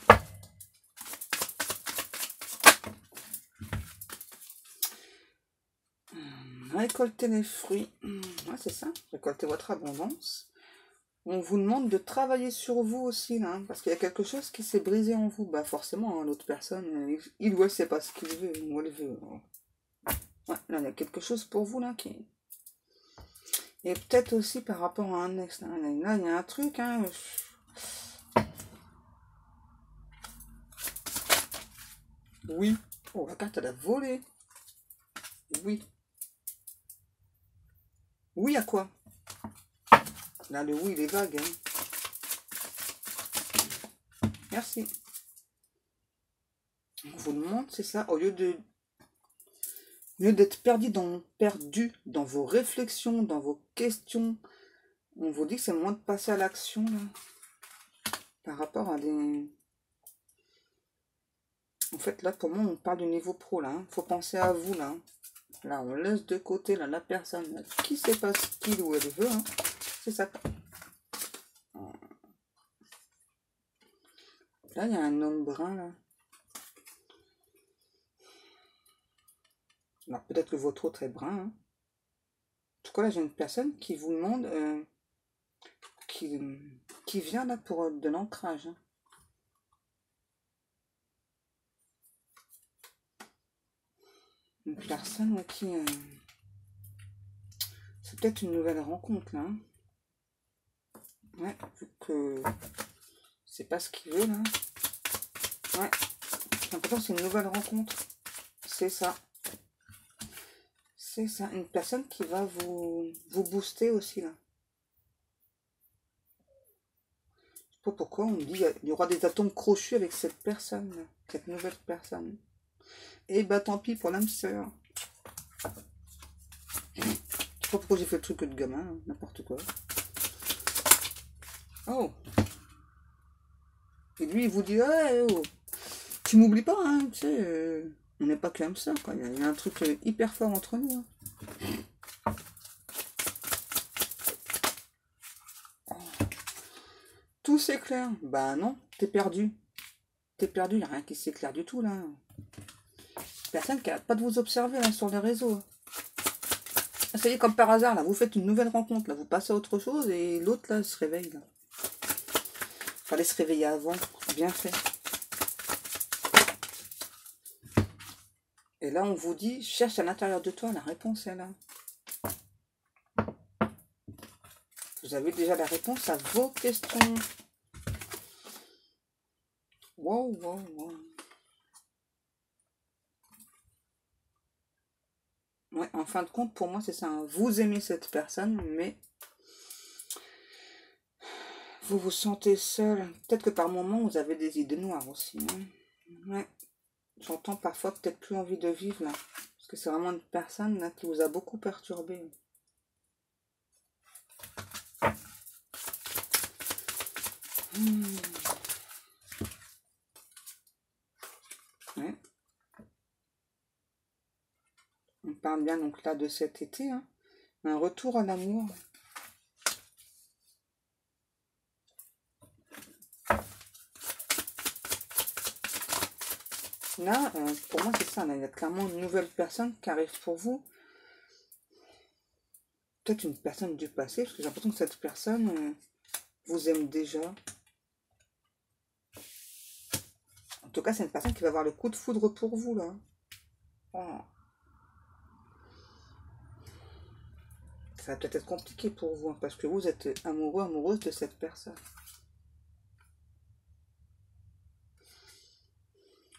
Récoltez les fruits. Ouais, c'est ça. Récoltez votre abondance. On vous demande de travailler sur vous aussi, là, hein, parce qu'il y a quelque chose qui s'est brisé en vous. Bah forcément, hein, l'autre personne, il ou elle sait pas ce qu'il veut, ou elle veut. Ouais, là, il y a quelque chose pour vous, là, qui... et peut-être aussi par rapport à un ex, là, il y a un truc, hein... oui. Oh, la carte, elle a volé. Oui. Oui à quoi? Là, le oui, il est vague, hein. Merci. On vous demande, c'est ça, au lieu d'être perdu dans vos réflexions, dans vos questions, on vous dit que c'est le moment de passer à l'action, là. Par rapport à des... fait, là, pour moi, on parle du niveau pro, là. Faut penser à vous, là. Là, on laisse de côté, là, la personne là, qui sait pas ce qu'il ou elle veut. Hein. C'est ça. Là, il y a un homme brun, là. Alors, peut-être que votre autre est brun. Hein. En tout cas, là, j'ai une personne qui vous demande... qui vient, là, pour de l'ancrage. Hein. Une personne là, qui... c'est peut-être une nouvelle rencontre, là. Hein. Ouais, vu que... c'est pas ce qu'il veut, là. Ouais. J'ai l'impression que c'est une nouvelle rencontre. C'est ça. C'est ça. Une personne qui va vous booster aussi, là. Je sais pas pourquoi on me dit il y aura des atomes crochus avec cette personne, là. Cette nouvelle personne. Et bah tant pis pour l'âme sœur. Je sais pas pourquoi j'ai fait le truc de gamin, hein, n'importe quoi. Oh. Et lui il vous dit ouais, oh, tu m'oublies pas, hein, tu sais, on n'est pas comme ça, quoi. Il y a un truc hyper fort entre nous. Hein. Oh. Tout s'éclaire. Bah non, t'es perdu. T'es perdu, il n'y a rien qui s'éclaire du tout là. Personne qui n'arrête pas de vous observer là, sur les réseaux. Ça y est, comme par hasard, là, vous faites une nouvelle rencontre, là, vous passez à autre chose et l'autre là se réveille. Là. Fallait se réveiller avant, bien fait. Et là, on vous dit, cherche à l'intérieur de toi, la réponse est là. Vous avez déjà la réponse à vos questions. Wow, wow, wow. Ouais, en fin de compte, pour moi, c'est ça. Hein. Vous aimez cette personne, mais vous vous sentez seul. Peut-être que par moments, vous avez des idées noires aussi. Hein. Ouais. J'entends parfois peut-être plus envie de vivre, là. Parce que c'est vraiment une personne, là, qui vous a beaucoup perturbé. Ouais. On parle bien, donc, là, de cet été. Hein. Un retour à l'amour. Là, pour moi, c'est ça. Là, il y a clairement une nouvelle personne qui arrive pour vous. Peut-être une personne du passé, parce que j'ai l'impression que cette personne vous aime déjà. En tout cas, c'est une personne qui va avoir le coup de foudre pour vous, là. Oh. Ça va peut-être être compliqué pour vous, hein, parce que vous êtes amoureux, amoureuse de cette personne.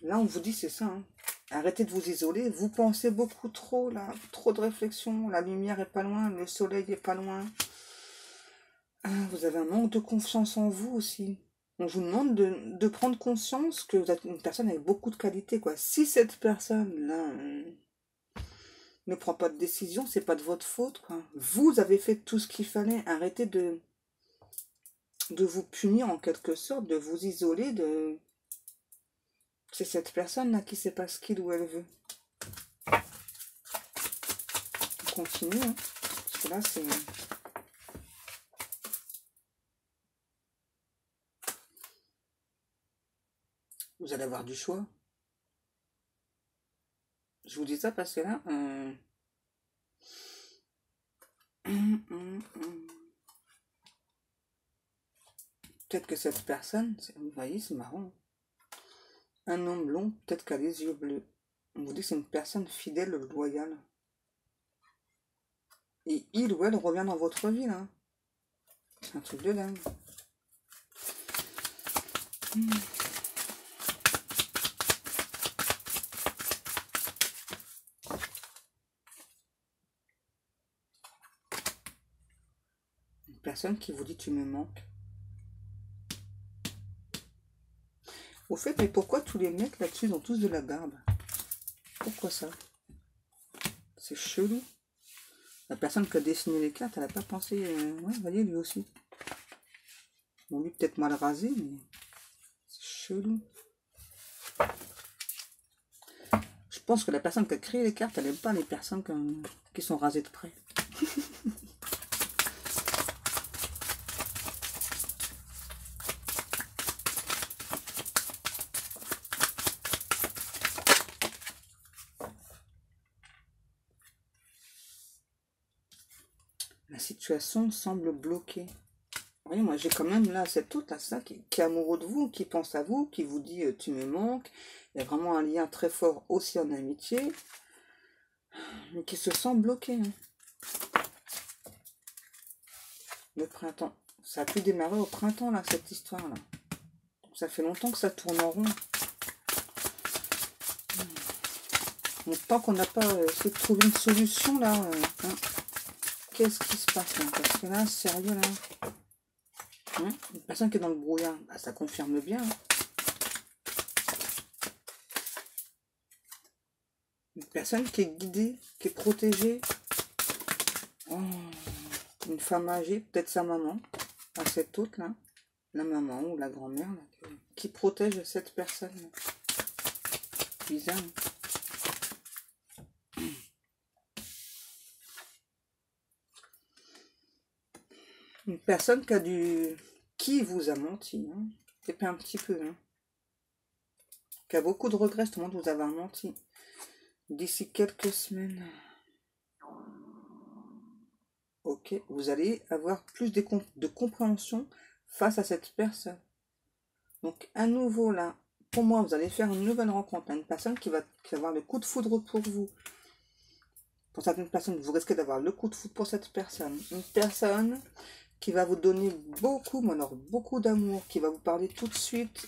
Là, on vous dit, c'est ça. Hein. Arrêtez de vous isoler. Vous pensez beaucoup trop, là. Trop de réflexion. La lumière est pas loin. Le soleil est pas loin. Ah, vous avez un manque de confiance en vous aussi. On vous demande de prendre conscience que vous êtes une personne avec beaucoup de qualités, quoi. Si cette personne-là ne prend pas de décision, c'est pas de votre faute, quoi. Vous avez fait tout ce qu'il fallait. Arrêtez de vous punir en quelque sorte, de vous isoler, de... C'est cette personne-là qui sait pas ce qu'il ou elle veut. On continue, hein. Parce que là, c'est... Vous allez avoir du choix. Je vous dis ça parce que là... Peut-être que cette personne... Vous voyez, c'est marrant. Un homme blond, peut-être qu'elle a les yeux bleus. On vous dit que c'est une personne fidèle, loyale. Et il ou elle revient dans votre vie, là. C'est un truc de dingue. Une personne qui vous dit tu me manques. Au fait, mais pourquoi tous les mecs là-dessus ils ont tous de la barbe? Pourquoi ça? C'est chelou. La personne qui a dessiné les cartes, elle n'a pas pensé... Ouais, voyez, lui aussi. Bon, lui peut-être mal rasé, mais... C'est chelou. pense que la personne qui a créé les cartes, elle n'aime pas les personnes qui sont rasées de près. La situation semble bloquée. Oui, moi j'ai quand même là cet autre là, ça, qui est amoureux de vous, qui pense à vous, qui vous dit tu me manques. Il y a vraiment un lien très fort aussi en amitié, mais qui se sent bloqué. Hein. Le printemps. Ça a pu démarrer au printemps là, cette histoire là. Ça fait longtemps que ça tourne en rond. Donc, tant qu'on n'a pas essayé de trouver une solution là, hein, qu'est-ce qui se passe là? Parce que là, sérieux là. Hein, une personne qui est dans le brouillard, bah, ça confirme bien. Hein. Une personne qui est guidée, qui est protégée. Oh, une femme âgée, peut-être sa maman, à cette autre là, la maman ou la grand-mère, qui protège cette personne. Bizarre. Hein. Une personne qui vous a menti, hein. Et puis un petit peu, hein. Qui a beaucoup de regrets justement de vous avoir menti. D'ici quelques semaines. Ok, vous allez avoir plus de compréhension face à cette personne. Donc à nouveau là, pour moi, vous allez faire une nouvelle rencontre. Hein, une personne qui va avoir le coup de foudre pour vous. Pour certaines personnes, vous risquez d'avoir le coup de foudre pour cette personne. Une personne qui va vous donner beaucoup, mais alors beaucoup d'amour, qui va vous parler tout de suite,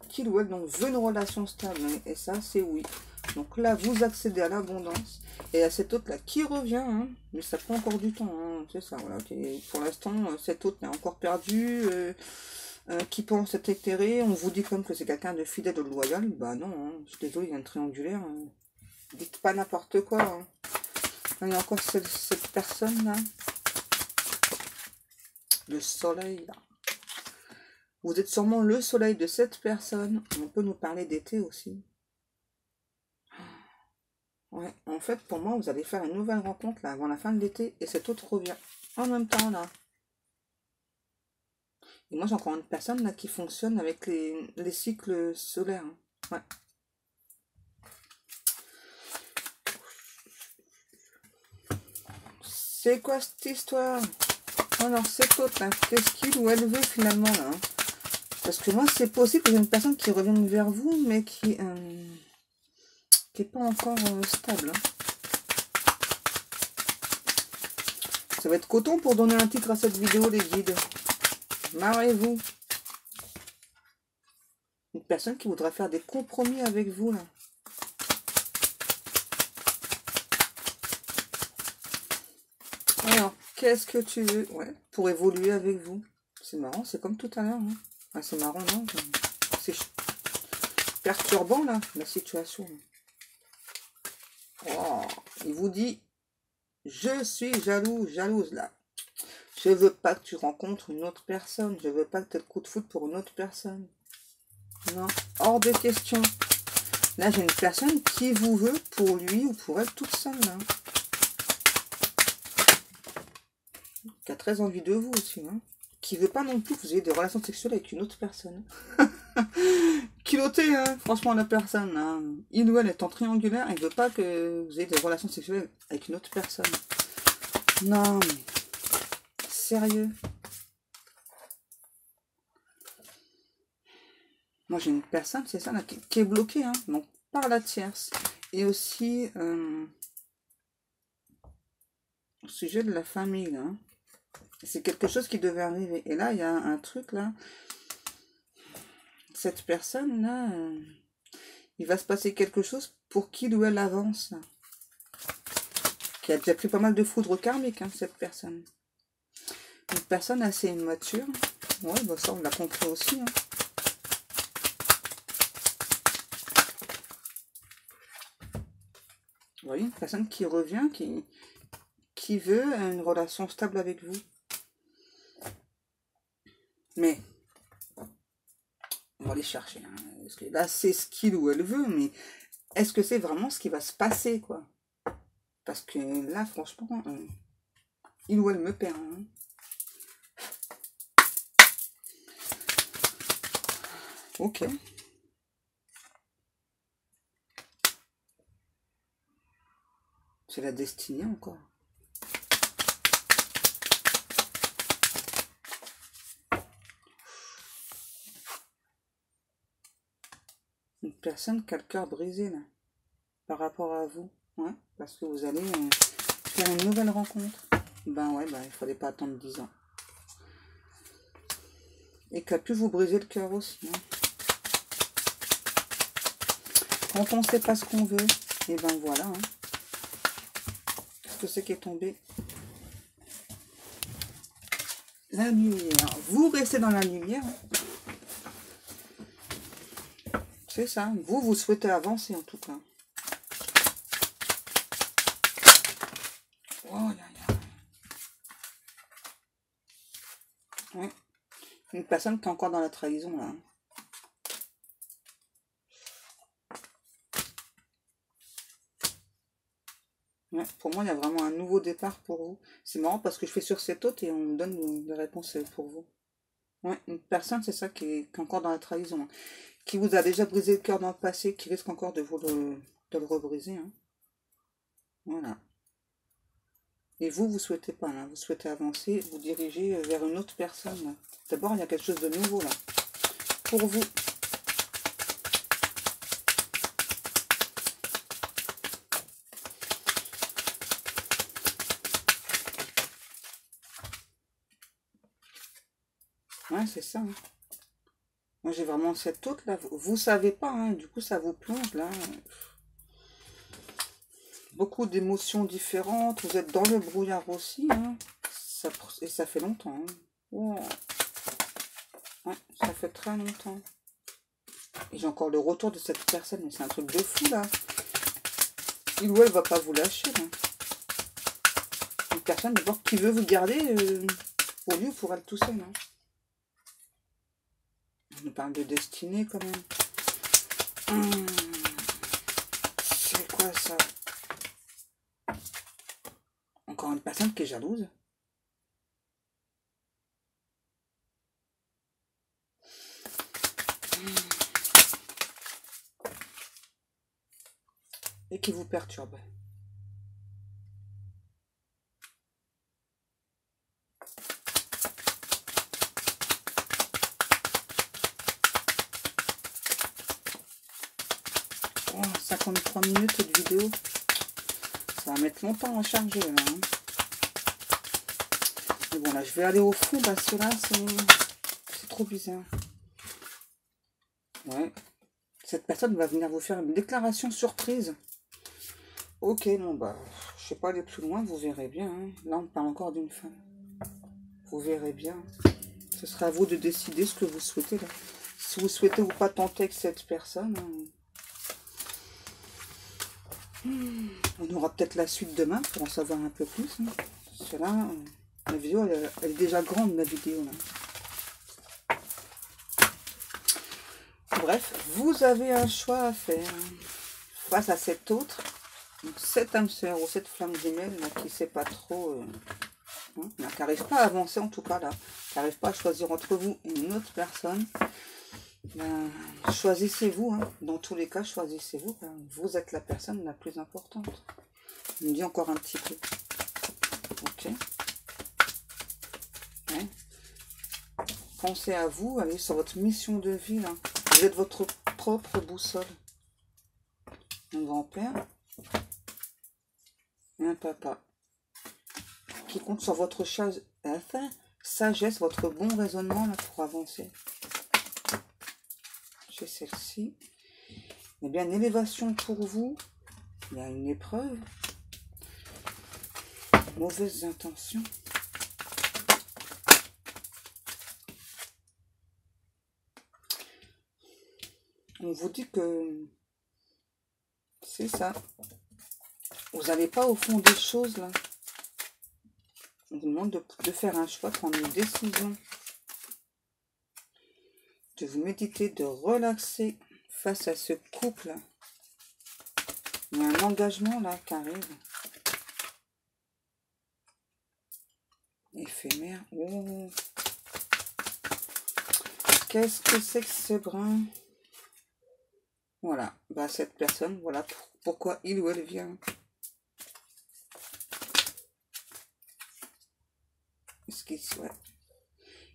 qui ou elle donc veut une relation stable, et ça c'est oui. Donc là, vous accédez à l'abondance, et à cette autre là qui revient, hein, mais ça prend encore du temps, hein, c'est ça, voilà. Okay. Pour l'instant, cette autre est encore perdue, qui pense être éclairée, on vous dit comme que c'est quelqu'un de fidèle, de loyal, bah non, hein, je suis désolée, il y a un triangulaire, hein. Dites pas n'importe quoi, hein. Il y a encore cette personne là. Le soleil, là. Vous êtes sûrement le soleil de cette personne. On peut nous parler d'été aussi. Ouais, en fait, pour moi, vous allez faire une nouvelle rencontre là avant la fin de l'été et cet autre revient en même temps là. Et moi, j'ai encore une personne là qui fonctionne avec les cycles solaires. Hein. Ouais. C'est quoi cette histoire? Alors, cette autre là, qu'est-ce qu'il ou elle veut finalement là? Hein. Parce que moi, c'est possible que j'ai une personne qui revienne vers vous, mais qui n'est pas encore stable. Hein. Ça va être coton pour donner un titre à cette vidéo, les guides. Marrez-vous. Une personne qui voudra faire des compromis avec vous, là. Alors, qu'est-ce que tu veux? Ouais, pour évoluer avec vous. C'est marrant, c'est comme tout à l'heure. Hein. Ah, c'est marrant, non? C'est perturbant, là, la situation. Oh, il vous dit, je suis jaloux, jalouse, là. Je veux pas que tu rencontres une autre personne. Je veux pas que tu aies le coup de foudre pour une autre personne. Non, hors de question. Là, j'ai une personne qui vous veut pour lui ou pour elle toute seule. Hein. Qui a très envie de vous aussi. Hein. Qui veut pas non plus que vous ayez des relations sexuelles avec une autre personne. Culotté, hein, franchement, la personne. Hein. Il ou elle est en triangulaire et ne veut pas que vous ayez des relations sexuelles avec une autre personne. Non, mais... Sérieux? Moi, j'ai une personne, c'est ça, là, qui est bloquée, hein, donc par la tierce. Et aussi, au sujet de la famille, là. Hein. C'est quelque chose qui devait arriver. Et là, il y a un truc, là. Cette personne-là, il va se passer quelque chose pour qu'il ou elle avance. Là. Qui a déjà pris pas mal de foudre karmique, hein, cette personne. Une personne assez immature. Ouais, bah ça, on l'a compris aussi, hein. Vous voyez, une personne qui revient, qui veut une relation stable avec vous. Mais, on va aller chercher. Hein, parce que là, c'est ce qu'il ou elle veut, mais est-ce que c'est vraiment ce qui va se passer, quoi? Parce que là, franchement, il ou elle me perd. Hein. Ok. C'est la destinée encore. Une personne qui a le cœur brisé, là, par rapport à vous. Ouais, parce que vous allez faire une nouvelle rencontre. Ben ouais, ben, il fallait pas attendre 10 ans. Et qui a pu vous briser le cœur aussi. Hein. Quand on ne sait pas ce qu'on veut, et ben voilà. Hein. Qu'est-ce que c'est qui est tombé? La lumière. Vous restez dans la lumière. C'est ça. Vous souhaitez avancer en tout cas. Oh là là. Ouais. Une personne qui est encore dans la trahison là. Ouais, pour moi, il y a vraiment un nouveau départ pour vous. C'est marrant parce que je fais sur cette autre et on me donne des réponses pour vous. Ouais, une personne, c'est ça, qui est encore dans la trahison. Hein. Qui vous a déjà brisé le cœur dans le passé, qui risque encore de le rebriser. Hein. Voilà. Et vous souhaitez pas, là. Vous souhaitez avancer, vous diriger vers une autre personne. D'abord, il y a quelque chose de nouveau, là. Pour vous. Ouais, c'est ça. Hein. Moi, j'ai vraiment cette autre, là. Vous savez pas, hein. Du coup, ça vous plonge, là. Beaucoup d'émotions différentes. Vous êtes dans le brouillard aussi, hein. Et ça fait longtemps. Hein. Oh. Ouais, ça fait très longtemps. Et j'ai encore le retour de cette personne. Mais c'est un truc de fou, là. Il ou elle va pas vous lâcher, là. Une personne, d'abord, qui veut vous garder pour lui ou pour elle tout seul. Hein. On nous parle de destinée, quand même. C'est quoi, ça? Encore une personne qui est jalouse. Et qui vous perturbe. Oh, 53 minutes de vidéo. Ça va mettre longtemps à charger, là. Hein. Mais bon, là, je vais aller au fond parce que là, c'est trop bizarre. Ouais. Cette personne va venir vous faire une déclaration surprise. Ok, bon, bah, je sais pas aller plus loin, vous verrez bien. Hein. Là, on parle encore d'une femme. Vous verrez bien. Ce sera à vous de décider ce que vous souhaitez, là. Si vous souhaitez ou pas tenter avec cette personne, on aura peut-être la suite demain pour en savoir un peu plus. Hein. Parce que là, la vidéo, elle est déjà grande, la vidéo, là. Bref, vous avez un choix à faire face à cette autre, cette âme sœur ou cette flamme jumelle là, qui ne sait pas trop, hein, qui n'arrive pas à avancer en tout cas là, qui n'arrive pas à choisir entre vous et une autre personne. Ben, choisissez-vous, hein. Dans tous les cas, choisissez-vous. Ben, vous êtes la personne la plus importante. On me dit encore un petit peu. Ok. Ouais. Pensez à vous, allez sur votre mission de vie là. Vous êtes votre propre boussole. Un grand-père et un papa qui compte sur votre sagesse, votre bon raisonnement là, pour avancer. J'ai celle-ci. Il y a bien une élévation pour vous. Il y a une épreuve. Mauvaises intentions. On vous dit que c'est ça. Vous n'allez pas au fond des choses là. On vous demande de faire un choix, de prendre une décision. De vous méditer, de relaxer face à ce couple. Il y a un engagement là qui arrive. Éphémère. Oh. Qu'est-ce que c'est que ce brin? Voilà. Bah, cette personne, voilà pourquoi il ou elle vient. Ce qu'il souhaite.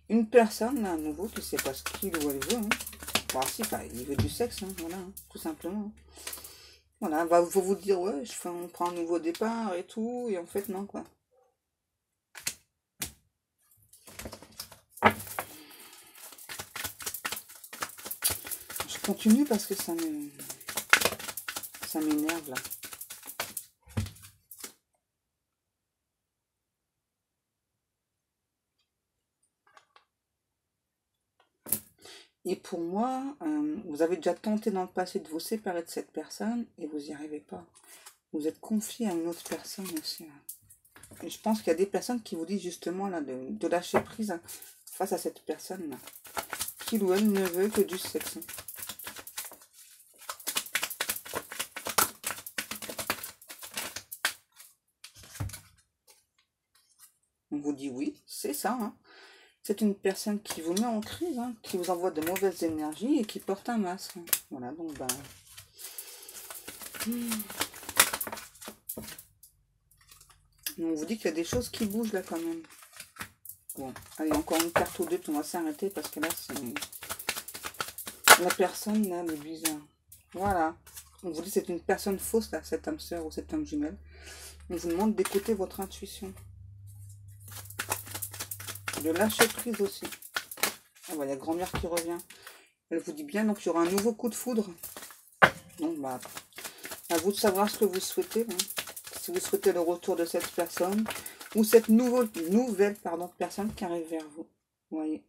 Une personne, là, à nouveau, qui ne sait pas ce qu'il ou elle veut. Hein. Bon, si, bah, il veut du sexe, hein, voilà, hein, tout simplement. Voilà, va vous dire, ouais, on prend un nouveau départ et tout, et en fait, non, quoi. Je continue parce que ça m'énerve, là. Et pour moi, vous avez déjà tenté dans le passé de vous séparer de cette personne et vous n'y arrivez pas. Vous êtes confié à une autre personne aussi. Là. Et je pense qu'il y a des personnes qui vous disent justement là, de lâcher prise hein, face à cette personne-là. Qu'il ou elle ne veut que du sexe. On vous dit oui, c'est ça. Hein. C'est une personne qui vous met en crise, hein, qui vous envoie de mauvaises énergies et qui porte un masque. Hein. Voilà, donc bah... On vous dit qu'il y a des choses qui bougent là quand même. Bon, allez, encore une carte ou deux, puis on va s'arrêter parce que là, c'est... La personne, là, elle est bizarre. Voilà. On vous dit que c'est une personne fausse, là, cette âme sœur ou cette âme jumelle. On vous demande d'écouter votre intuition. De lâcher prise aussi. Ah, voilà, il y a grand-mère qui revient. Elle vous dit bien, donc il y aura un nouveau coup de foudre. Donc, bah, à vous de savoir ce que vous souhaitez. Hein. Si vous souhaitez le retour de cette personne ou cette nouvelle personne qui arrive vers vous. Vous voyez.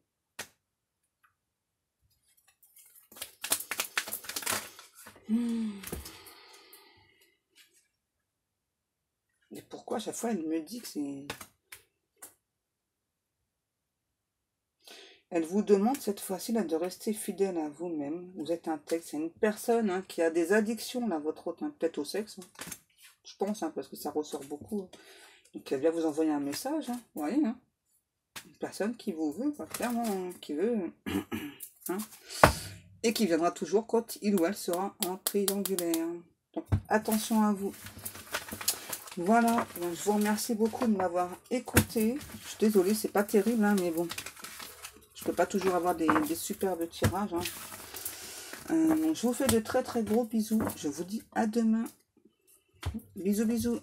Et pourquoi à chaque fois elle me dit que c'est... Elle vous demande cette fois-ci là de rester fidèle à vous-même. Vous êtes intègre. C'est une personne hein, qui a des addictions, là, votre autre, hein, peut-être au sexe. Hein. Je pense, hein, parce que ça ressort beaucoup. Hein. Donc elle vient vous envoyer un message. Hein, vous voyez, hein. Une personne qui vous veut, quoi, clairement, hein, qui veut. Hein, et qui viendra toujours quand il ou elle sera en triangulaire. Donc attention à vous. Voilà, donc, je vous remercie beaucoup de m'avoir écouté. Je suis désolée, c'est pas terrible, hein, mais bon. Je peux pas toujours avoir des superbes tirages. Hein. Donc, je vous fais de très très gros bisous. Je vous dis à demain. Bisous, bisous.